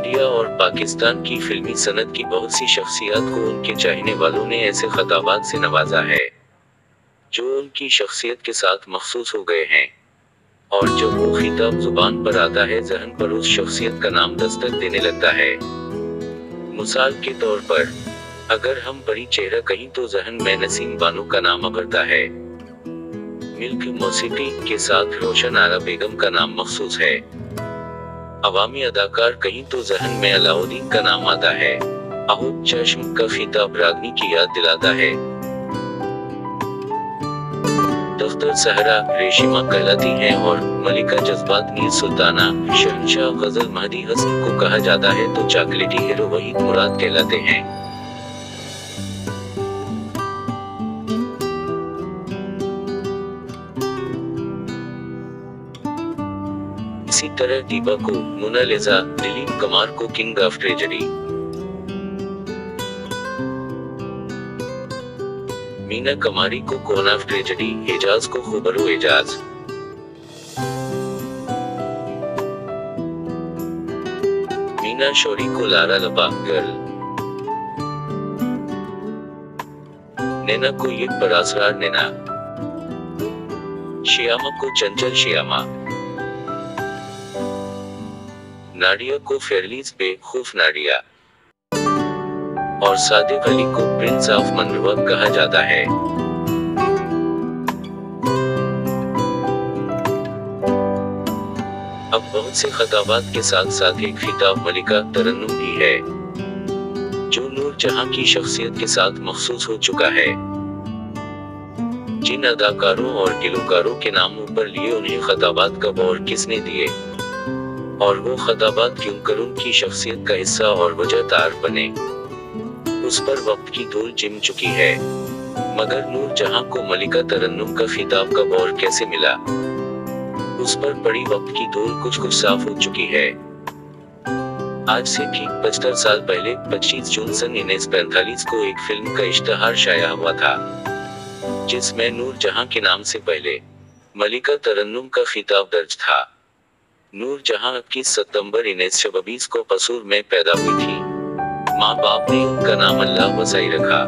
India और पाकिस्तान की फिल्मी सनत की बहुत सी शख्सियत को उनके चाहने वालों ने ऐसे खिताबात से नवाजा है जो उनकी शख्सियत के साथ मखसूस हो गए हैं, और जब वो खिताब जुबान पर आता है जहन पर उस शख्सियत का नाम दस्तक देने लगता है। मिसाल के तौर पर अगर हम बड़ी चेहरा कहीं तो जहन में नसीम बानो का नाम उभरता है। मिल्क मौसीकी के साथ रोशन आरा बेगम का नाम मखसूस है। अवामी अदाकार कहीं तो जहन में अलाउद्दीन का नाम आता है। आहूब चश्म का खिताब रागनी की याद दिलाता है। दफ्तर सहरा रेशिमा कहलाती हैं और मलिका जज्बात नीर सुल्ताना शहंशाह गजल महदी हसन को कहा जाता है तो चॉकलेटी हीरो वहीद मुराद कहलाते हैं। इसी तरह दीपा को मोनालिसा, दिलीप कुमार को king of tragedy, Meena Kumari को क्वीन ऑफ ट्रेजेडी, एजाज को खुबरो एजाज, मीना शौरी को लारा लबा गर्ल, नैना को ये परासरार नैना, श्यामा को चंचल श्यामा, नाडिया को फेरलीज बेखूफ नाडिया, और सादिक अली को प्रिंस ऑफ मनरुआ कहा जाता है। अब बहुत से खिताबात के साथ साथ एक खिताब मलिका तरन्नुम भी है जो नूर जहां की शख्सियत के साथ मखसूस हो चुका है। जिन अदाकारों और गिलोकारों के नाम ऊपर लिए उन्हें खिताबात कब और किसने दिए, और वो खिताबात क्यों कर उनकी शख्सियत का हिस्सा और वजह तार बने, उस पर वक्त की धूल जिम चुकी है। मगर नूर जहां को मलिका तरन्नुम का खिताब कब और कैसे मिला, उस पर पड़ी वक्त की धूल कुछ कुछ साफ हो चुकी है। आज से ठीक 75 साल पहले 25 जून सन 1945 को एक फिल्म का इश्तहार शाया हुआ था जिसमें नूर जहां के नाम से पहले मलिका तरन्नुम का खिताब दर्ज था। नूर जहां 21 सितंबर 1926 को कसूर में पैदा हुई थी। माँ बाप ने उनका नाम अल्लाह वसाई रखा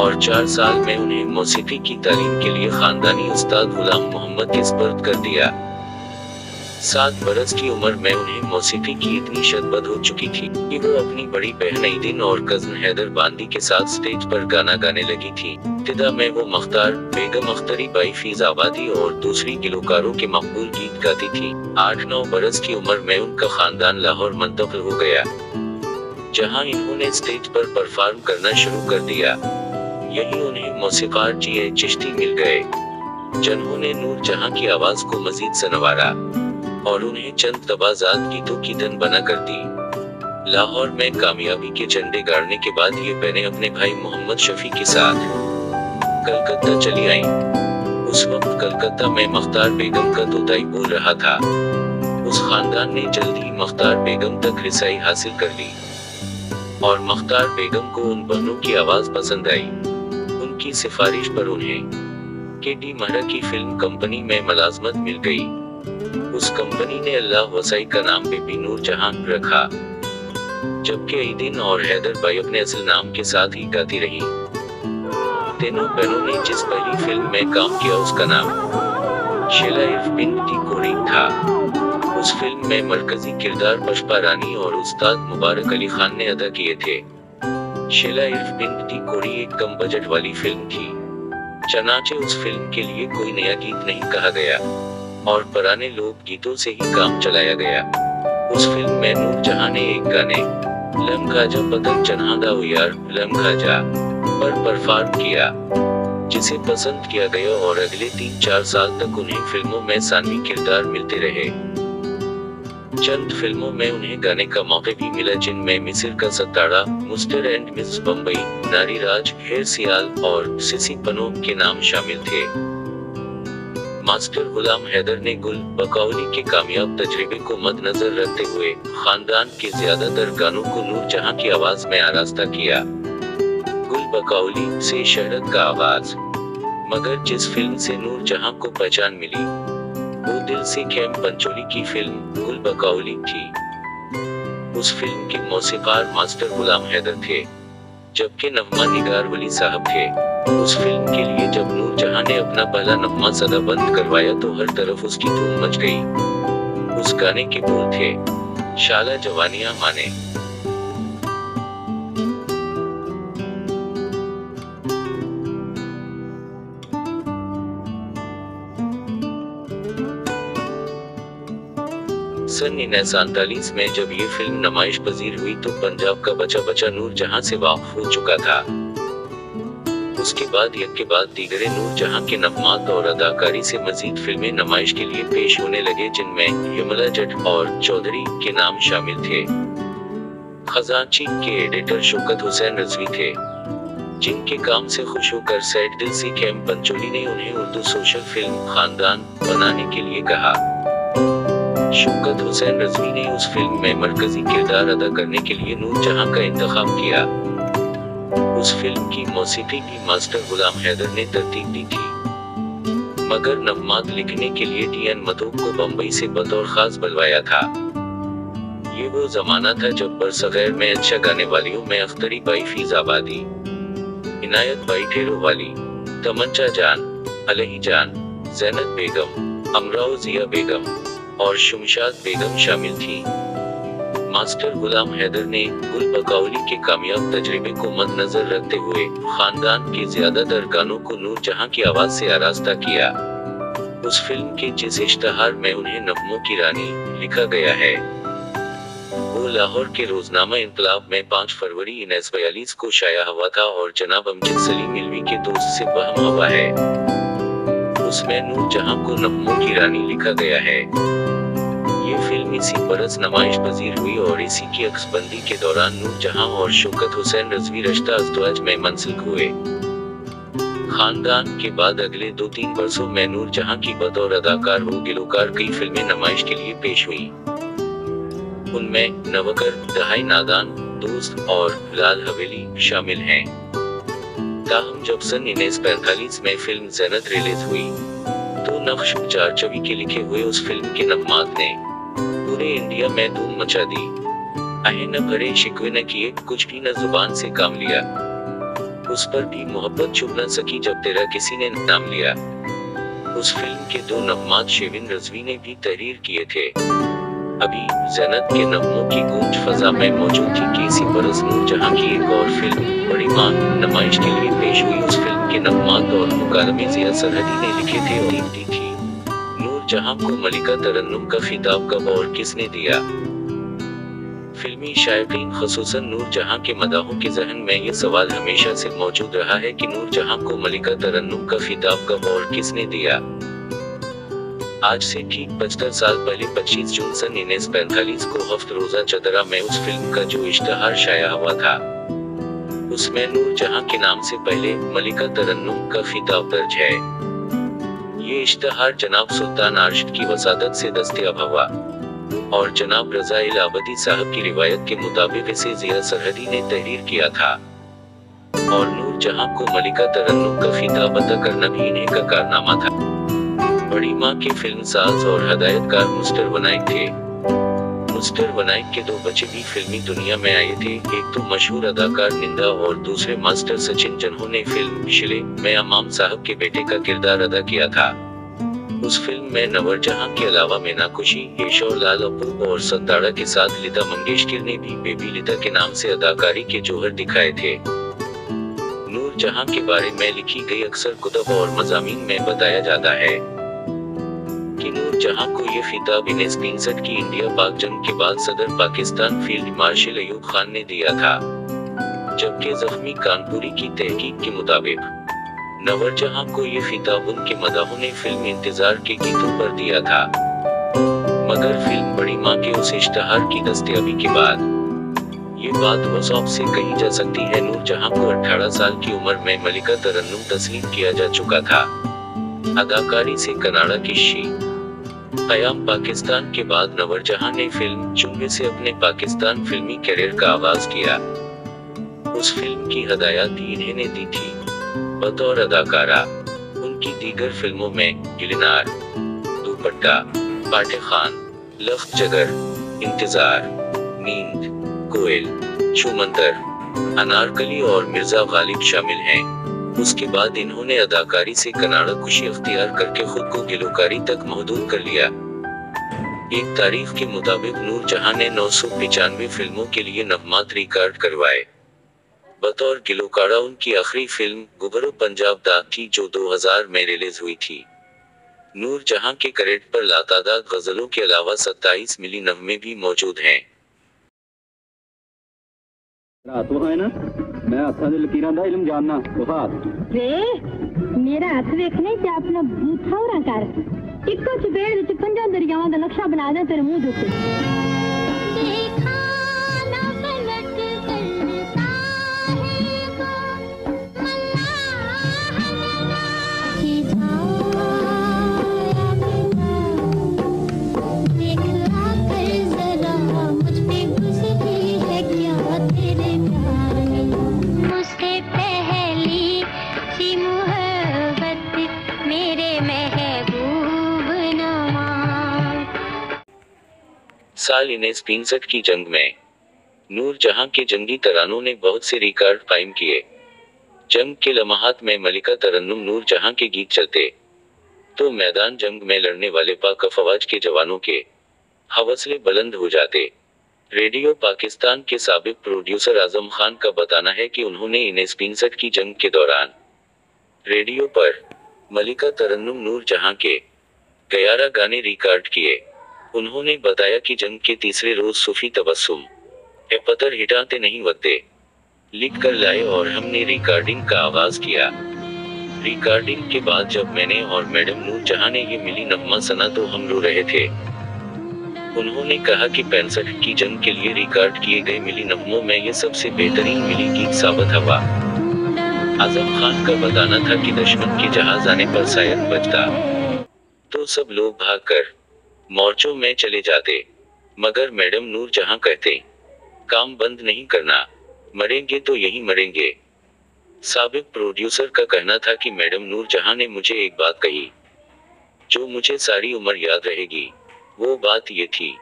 और 4 साल में उन्हें मौसीकी की तालीम के लिए खानदानी उस्ताद गुलाम मोहम्मद के सुपुर्द कर दिया। 7 बरस की उम्र में उन्हें मौसीकी की इतनी शद्दत हो चुकी थी कि वो अपनी बड़ी बहन ईदिन और कजन हैदर बांदी के साथ स्टेज पर गाना गाने लगी थी। इब्तिदा में वो मुख्तार, बेगम अख्तरी बाई फीज आबादी और दूसरी गिलोकारों के मकबूल गीत गाती थी। 8-9 बरस की उम्र में उनका खानदान लाहौर मुंतकिल हो गया जहां इन्होंने स्टेज पर परफॉर्म करना शुरू कर दिया। यही उन्हें मौसीकार जी.ए. चिश्ती मिल गए जिन्होंने नूर जहां की आवाज को मजीद संवारा और उन्हें चंद तबाजात गीतों की धन बना कर दी। लाहौर में कामयाबी के झंडे गाड़ने के बाद ये बहनें अपने भाई मोहम्मद शफी के साथ कलकत्ता चली आईं। उस वक्त कलकत्ता में मुख्तार बेगम का तोताई बोल रहा था। उस खानदान ने जल्द ही मुख्तार बेगम तक रिसाई हासिल कर ली और मुख्तार बेगम को उन बहनों की आवाज पसंद आई। उनकी सिफारिश पर उन्हें के.डी. महरा की फिल्म कंपनी में मुलाजमत मिल गई। उस कंपनी ने अल्लाह वसाई का नाम बेबी नूर जहां रखा, जबकि ईदिन और हैदर बाई अपने असल नाम के साथ ही गाती रही। तीनों बहनों ने जिस पहली फिल्म में काम किया उसका नाम शेला इर्फ बिन्ती कोरीक था। उस फिल्म में मरकजी किरदार पुष्पा रानी और उस्ताद मुबारक अली खान ने अदा किए थे। शेला इर्फ बिन्ती कोरी एक कम बजट वाली फिल्म थी, चनाचे उस फिल्म के लिए कोई नया गीत नहीं कहा गया और पुराने लोक गीतों से ही काम चलाया गया। उस फिल्म में नूर जहां ने एक गाने लमखाजा पतंग चन्हादा यार लमखाजा पर परफॉर्म किया जिसे पसंद किया गया और अगले 3-4 साल तक उन्हें फिल्मों में सानवी किरदार मिलते रहे। चंद फिल्मों में उन्हें गाने का मौका भी मिला जिनमें मिस्र का सताड़ा, मिस्टर एंड मिस बम्बई, नारी राज, हेर सियाल और सिसी पनो के नाम शामिल थे। मास्टर गुलाम हैदर ने गुल बकौली के कामयाब तजर्बे को मद्देनजर रखते हुए खानदान के ज्यादातर गानों को नूर जहां की आवाज में आरास्ता किया। गुल बकौली से शहरत का आवाज, मगर जिस फिल्म से नूर जहां को पहचान मिली वो दिल से खेम पंचोली की फिल्म गुल बकौली थी। उस फिल्म के मौसीकार मास्टर गुलाम हैदर थे, जबकि नगमा निगार वली साहब थे। उस फिल्म के लिए जब नूरजहां ने अपना पहला नगमा सदा बंद करवाया तो हर तरफ उसकी धूम मच गई। उस गाने के बोल थे, शाला जवानियां माने। सन 1947 में जब ये फिल्म नुमाइश पजीर हुई तो पंजाब का बच्चा बच्चा नूरजहां से वाकिफ हो चुका था। उसके बाद एक के बाद दीगरे नूरजहां के नगमात और अदाकारी से मजीद फिल्में नुमाइश के लिए पेश होने लगे, जिनमें यमला जट और चौधरी के नाम शामिल थे। खजांची के एडिटर शौकत हुसैन रजवी थे, जिनके काम से खुश होकर सैयद दिलसी कैम पंचोली ने उन्हें उर्दू सोशल फिल्म खानदान बनाने के लिए कहा। शौकत हुसैन रजवी ने उस फिल्म में मरकजी किरदार अदा करने के लिए नूरजहां का इंतखाब किया। उस फिल्म की मौसीकी भी मास्टर गुलाम हैदर ने तरतीब दी थी, मगर नगमात लिखने के लिए डी.एन. मतूक को बम्बई से बतौर खास बुलवाया था। ये वो जमाना था जब बरसगैर में अच्छा गाने वालियों में अख्तरी बाई फीजाबादी, इनायत बाई ठेरो वाली, तमंचा जान, अलही जान, जैनब बेगम, अमराओ जिया बेगम और शुमशाद बेगम शामिल थी। मास्टर गुलाम हैदर ने गुल बकाउली के कामयाब तजर्बे को मद्देनजर रखते हुए खानदान के ज्यादातर गानों को नूरजहां की आवाज से आरास्ता किया। उस फिल्म के जिस इश्तहार में उन्हें नगमों की रानी लिखा गया है, वो लाहौर के रोजनामा इंकलाब में 5 फरवरी 1942 को शाया हुआ था और जनाब अमजद सलीम इल्वी के दोस्त से बहम हुआ है। उसमें नूरजहां को नगमों की रानी लिखा गया है। ये फिल्म इसी बरस नुमाइश पजीर हुई और इसी की अक्सबंदी के दौरान नूरजहां और शौकत हुसैन रजवी रिश्ता अज़दवाज में मुंसलिक हुए। खानदान के बाद अगले 2-3 बरसों में नूरजहां की बतौर अदाकार व गिलोकार कई फिल्में नुमाइश के लिए पेश हुई। उनमें नवकर, दहाई नादान, दोस्त और लाल हवेली शामिल हैं। ताहम जब सन 1945 में फिल्म ज़ैनत रिलीज हुई तो नक्श चारचवी के लिखे हुए उस फिल्म के नगमात ने पूरे इंडिया में धूम मचा दी। आहे न भरे शिकवे न किए, कुछ भी न जुबान से काम लिया, उस पर भी मोहब्बत छुप न सकी जब तेरा किसी ने नाम लिया। उस फिल्म के 2 नगमात शेविन रजवी ने भी तहरीर किए थे। अभी ज़ैनत के नगमों की गूंज फजा में मौजूद थी कि इसी बरस नूरजहां की एक और फिल्म बड़ी मां नुमाइश के लिए पेश हुई। उस फिल्म के नगमात और मुकालमे ज़िया सरहदी ने लिखे थे और दी थी। नूरजहां को मलिका तरन्नुम का खिताब कब और किसने दिया? फिल्मी शायकीन ख़ुसूसन नूरजहां के मदाहों के ज़हन में ये सवाल हमेशा से मौजूद रहा है कि नूरजहां को मलिका तरन्नुम का खिताब कब और किसने दिया। आज से ठीक 75 साल पहले 25 जून सन 1945 को हफ्त रोजा चदरा में उस फिल्म का जो इश्तहार शाया हुआ था, उसमें नूरजहां के नाम से पहले मलिका तरन्नुम का खिताब दर्ज है। ये इश्तहार जनाब सुल्तान आर्शद की वसादत से दस्तयाब हुआ और जनाब रज़ा इलाहाबादी साहब की रिवायत के मुताबिक इसे ज़िया सरहदी ने तहरीर किया था और नूरजहां को मलिका तरन्नुम का खिताब अता करना भी इन्हीं का कारनामा था। बड़ी मां के फिल्मसाज और हदायतकार मुस्टर वनाइक थे। मुस्टर वनाइक के 2 बच्चे भी फिल्मी दुनिया में आए थे, एक तो मशहूर अदाकार निंदा और दूसरे मास्टर सचिन, जिन्होंने फिल्म शिले में अमाम साहब के बेटे का किरदार अदा किया था। उस फिल्म में नूरजहां के अलावा मीनाकुशी, ईश्वर लाल अप्पू और सत्ताड़ा के साथ लता मंगेशकर ने भी बेबी लता के नाम से अदाकारी के जौहर दिखाए थे। नूरजहां के बारे में लिखी गई अक्सर कुतब और मज़ामीन में बताया जाता है कि नूरजहां को ये खिताब 1963 की इंडिया पाक जंग के बाद सदर पाकिस्तान फील्ड मार्शल अयूब खान ने दिया था, जबकि जख्मी कानपुरी की तहकीक के मुताबिक नूरजहां को ये खिताब उनके मदाहों ने फिल्म इंतजार के गीतों पर दिया था। मगर फिल्म बड़ी मां के उस इश्तहार की दस्तयाबी के बाद ये बात वसौब से कही जा सकती है, नूरजहां को 18 साल की उम्र में मलिका तरन्नुम तस्लीम किया जा चुका था। अदाकारी से कनाडा की शी क़याम पाकिस्तान के बाद नूरजहां ने फिल्म चुंबे से अपने पाकिस्तान फिल्मी करियर का आगाज किया। उस फिल्म की हदायत भी इन्हीं ने दी थी। बतौर अदाकारा उनकी दीगर फिल्मों में गिलनार, दुपट्टा, पाटे खान, लख्त जगर, इंतजार, नींद, कोयल, छूमंतर, अनारकली और मिर्जा गालिब शामिल हैं। उसके बाद इन्होंने अदाकारी से कनाडा खुशी अख्तियार करके खुद को गिलोकारी तक महदूद कर लिया। एक तारीख के मुताबिक नूर जहां ने 995 फिल्मों के लिए नगमात रिकॉर्ड करवाए। बतौर गिलोकारा उनकी आखिरी फिल्म गुबरो पंजाब दा थी जो 2000 में रिलीज हुई थी। नूर जहां के करेट पर लातादाद गजलों के अलावा 27 मिली नगमे भी मौजूद हैं। रात वो है ना, मैं हत्थां दे लकीरां दा इल्म जानना वफा वे मेरा हत्थ वेखने ते अपना बूथा उरा कर इक्को चपेड़ विच 5 दरियावां दा नक्शा बना दे तेरे मुंह दे उत्ते। साल 1965 की जंग में नूर जहां के जंगी तरानों ने बहुत से रिकॉर्ड कायम किए। जंग के लम्हात में मलिका तरन्नुम नूर जहां के गीत चलते तो मैदान जंग में लड़ने वाले पाक अफवाज के जवानों के हौसले बुलंद हो जाते। रेडियो पाकिस्तान के साबिक प्रोड्यूसर आजम खान का बताना है कि उन्होंने 1965 की जंग के दौरान रेडियो पर मलिका तरन्नुम नूर जहां के 11 गाने रिकॉर्ड किए। उन्होंने बताया कि जंग के तीसरे रोज सूफी तबस्सुम ए पत्थर हिटाते नहीं वत्ते लिख कर लाए और हमने रिकॉर्डिंग का आगाज किया। रिकॉर्डिंग के बाद जब मैंने और मैडम नूर जहां ने ये मिली नगमा सुना तो हम रो रहे थे। उन्होंने कहा कि 65 की जंग के लिए रिकॉर्ड किए गए मिली नगमों में ये सबसे बेहतरीन मिली गीत साबित हुआ। आजम खान का बताना था कि दुश्मन के जहाज आने पर शायद बचता तो सब लोग भागकर मोर्चों में चले जाते, मगर मैडम नूर जहां कहते काम बंद नहीं करना, मरेंगे तो यहीं मरेंगे। साबिक प्रोड्यूसर का कहना था कि मैडम नूर जहां ने मुझे एक बात कही जो मुझे सारी उम्र याद रहेगी। वो बात ये थी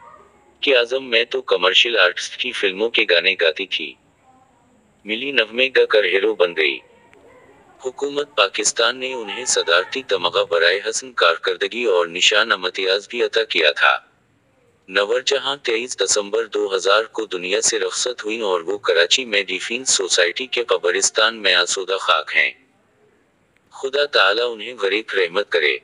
कि आजम मैं तो कमर्शियल आर्टिस्ट की फिल्मों के गाने गाती थी, मिली नगमे गाकर हीरो बन गई। हुकूमत पाकिस्तान ने उन्हें सदारती तमगा बराए हसन कारकर्दगी और निशान इम्तियाज भी अता किया था। नूरजहां 23 दिसंबर 2000 को दुनिया से रुखसत हुई और वो कराची में डिफेंस सोसाइटी के कब्रिस्तान में आसूदा खाक हैं। खुदा ताला उन्हें गरीब रहमत करे।